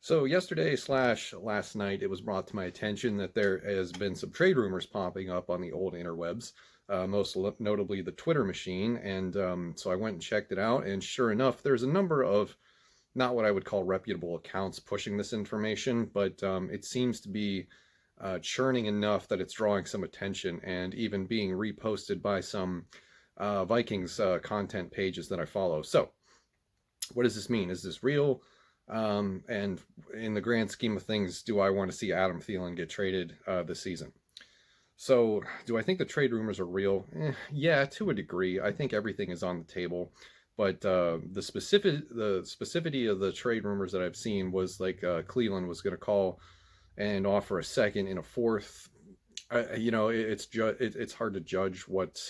So yesterday slash last night, it was brought to my attention that there has been some trade rumors popping up on the old interwebs, most notably the Twitter machine. And so I went and checked it out, and sure enough, there's a number of not what I would call reputable accounts pushing this information, but it seems to be churning enough that it's drawing some attention and even being reposted by some Vikings content pages that I follow. So what does this mean? Is this real? And in the grand scheme of things, do I want to see Adam Thielen get traded this season? So, do I think the trade rumors are real? Yeah, to a degree. I think everything is on the table, but the specificity of the trade rumors that I've seen was like Cleveland was going to call and offer a second and a fourth. It's hard to judge what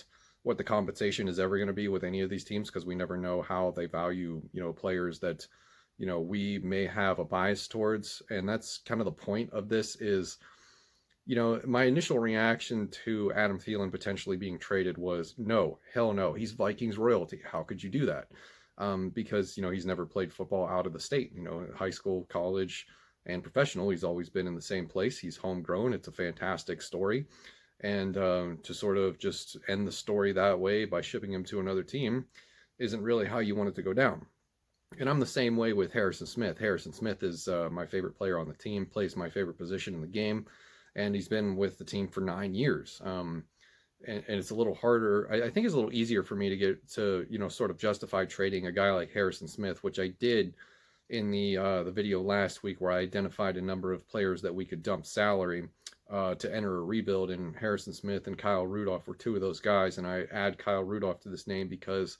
the compensation is ever going to be with any of these teams because we never know how they value players that we may have a bias towards, and that's kind of the point of this is my initial reaction to Adam Thielen potentially being traded was no, hell no, he's Vikings royalty. How could you do that? Because he's never played football out of the state. High school, college, and professional, he's always been in the same place. He's homegrown. It's a fantastic story, and to sort of just end the story that way by shipping him to another team isn't really how you want it to go down. And I'm the same way with Harrison Smith. Harrison Smith is my favorite player on the team, plays my favorite position in the game, and he's been with the team for 9 years. And it's a little harder. I think it's a little easier for me to get to, sort of justify trading a guy like Harrison Smith, which I did in the video last week where I identified a number of players that we could dump salary to enter a rebuild, and Harrison Smith and Kyle Rudolph were two of those guys. And I add Kyle Rudolph to this name because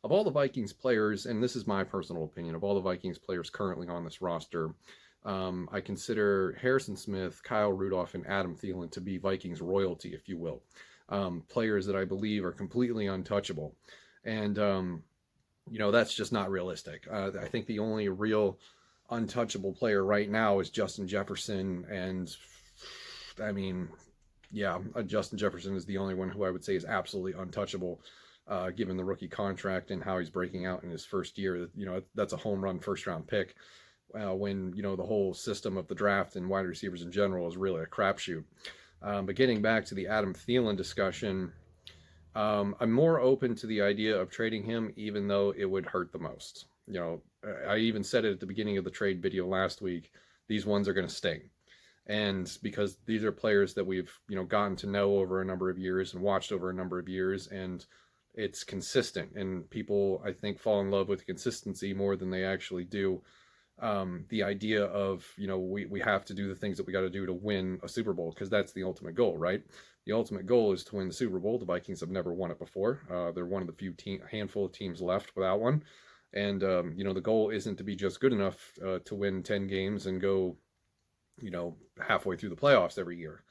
of all the Vikings players, and this is my personal opinion, of all the Vikings players currently on this roster, I consider Harrison Smith, Kyle Rudolph, and Adam Thielen to be Vikings royalty, if you will. Players that I believe are completely untouchable. And, that's just not realistic. I think the only real untouchable player right now is Justin Jefferson. And, I mean, yeah, Justin Jefferson is the only one who I would say is absolutely untouchable. Given the rookie contract and how he's breaking out in his first year, that's a home run first round pick. When the whole system of the draft and wide receivers in general is really a crapshoot. But getting back to the Adam Thielen discussion, I'm more open to the idea of trading him, even though it would hurt the most. I even said it at the beginning of the trade video last week. These ones are going to sting. And because these are players that we've gotten to know over a number of years and watched over a number of years, and it's consistent, and people I think fall in love with consistency more than they actually do the idea of we have to do the things that we got to do to win a Super Bowl, because that's the ultimate goal, right? The ultimate goal is to win the Super Bowl. The Vikings have never won it before. They're one of the few handful of teams left without one, and the goal isn't to be just good enough to win 10 games and go halfway through the playoffs every year.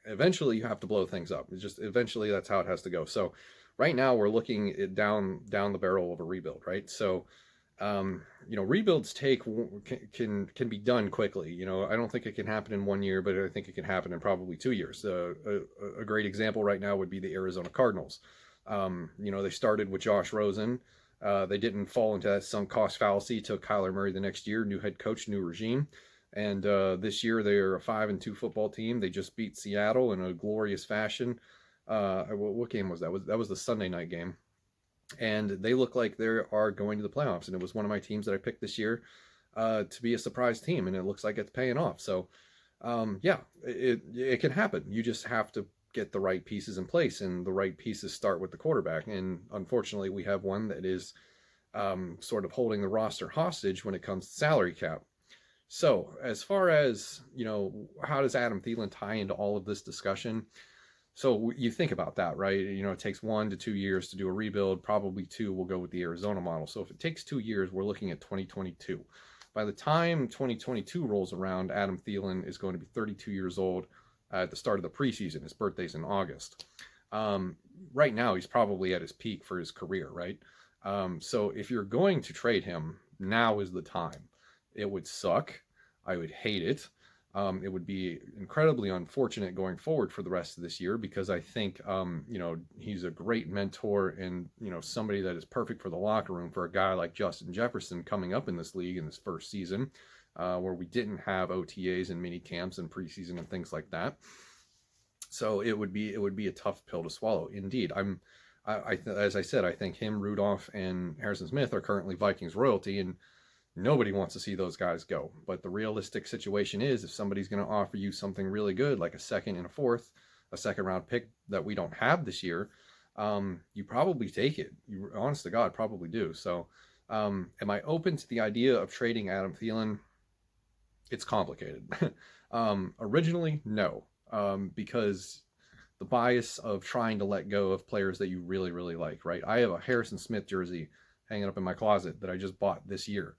Eventually you have to blow things up. It's just eventually that's how it has to go. So right now we're looking at down the barrel of a rebuild, right? So rebuilds can be done quickly. I don't think it can happen in 1 year, but I think it can happen in probably 2 years. A great example right now would be the Arizona Cardinals. They started with Josh Rosen. They didn't fall into that sunk cost fallacy. Took Kyler Murray the next year, new head coach, new regime. And this year they're a 5-2 football team. They just beat Seattle in a glorious fashion. What game was that? That was the Sunday night game. And they look like they are going to the playoffs. And it was one of my teams that I picked this year to be a surprise team. And it looks like it's paying off. So, it can happen. You just have to get the right pieces in place. And the right pieces start with the quarterback. And unfortunately, we have one that is sort of holding the roster hostage when it comes to salary cap. So as far as, how does Adam Thielen tie into all of this discussion? So you think about that, right? It takes 1 to 2 years to do a rebuild. Probably 2 will go with the Arizona model. So if it takes 2 years, we're looking at 2022. By the time 2022 rolls around, Adam Thielen is going to be 32 years old at the start of the preseason. His birthday's in August. Right now, he's probably at his peak for his career, right? So if you're going to trade him, now is the time. It would suck. I would hate it. It would be incredibly unfortunate going forward for the rest of this year because I think, he's a great mentor and, somebody that is perfect for the locker room for a guy like Justin Jefferson coming up in this league in his first season. where we didn't have OTAs and mini camps and preseason and things like that. So it would be a tough pill to swallow. Indeed, as I said, I think him, Rudolph, and Harrison Smith are currently Vikings royalty, and nobody wants to see those guys go. But the realistic situation is, if somebody's going to offer you something really good, like a second and a fourth, a second round pick that we don't have this year, you probably take it. You, honest to God, probably do. So, am I open to the idea of trading Adam Thielen? It's complicated. Originally, no, because the bias of trying to let go of players that you really, really like, right? I have a Harrison Smith jersey hanging up in my closet that I just bought this year.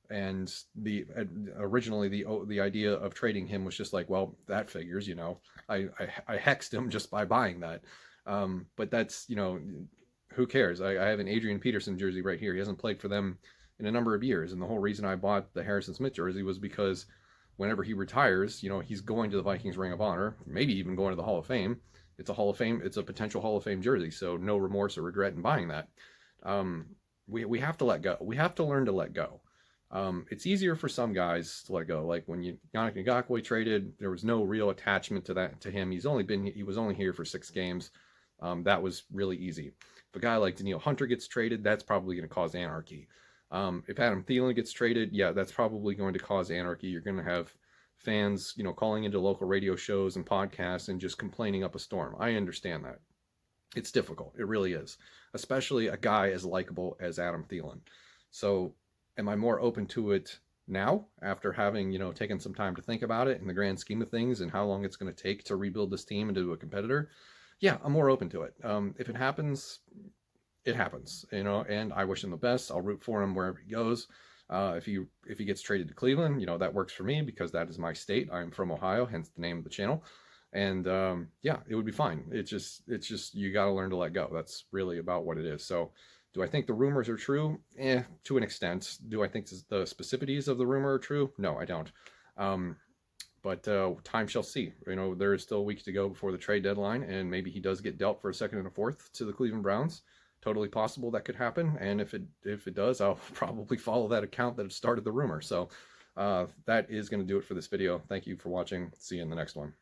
And the originally the idea of trading him was just like, well, that figures, I hexed him just by buying that. But that's, who cares? I have an Adrian Peterson jersey right here. He hasn't played for them in a number of years, and the whole reason I bought the Harrison Smith jersey was because whenever he retires, he's going to the Vikings Ring of Honor, maybe even going to the Hall of Fame. It's a Hall of Fame. It's a potential Hall of Fame jersey, so no remorse or regret in buying that. We have to let go. We have to learn to let go. It's easier for some guys to let go. Like when Yannick Ngakoue traded, there was no real attachment to him. He was only here for 6 games. That was really easy. If a guy like Danielle Hunter gets traded, that's probably going to cause anarchy. If Adam Thielen gets traded, yeah, that's probably going to cause anarchy. You're going to have fans, calling into local radio shows and podcasts and just complaining up a storm. I understand that. It's difficult. It really is, especially a guy as likable as Adam Thielen. So, am I more open to it now after having, taken some time to think about it in the grand scheme of things and how long it's going to take to rebuild this team into a competitor? Yeah, I'm more open to it. If it happens, it happens, and I wish him the best. I'll root for him wherever he goes. If he gets traded to Cleveland, that works for me because that is my state. I'm from Ohio, hence the name of the channel. And yeah, it would be fine. It's just you got to learn to let go. That's really about what it is. So, do I think the rumors are true? To an extent. Do I think the specificities of the rumor are true? No, I don't. But time shall see. There is still a week to go before the trade deadline, and maybe he does get dealt for a second and a fourth to the Cleveland Browns. Totally possible that could happen. And if it does, I'll probably follow that account that started the rumor. So that is going to do it for this video. Thank you for watching. See you in the next one.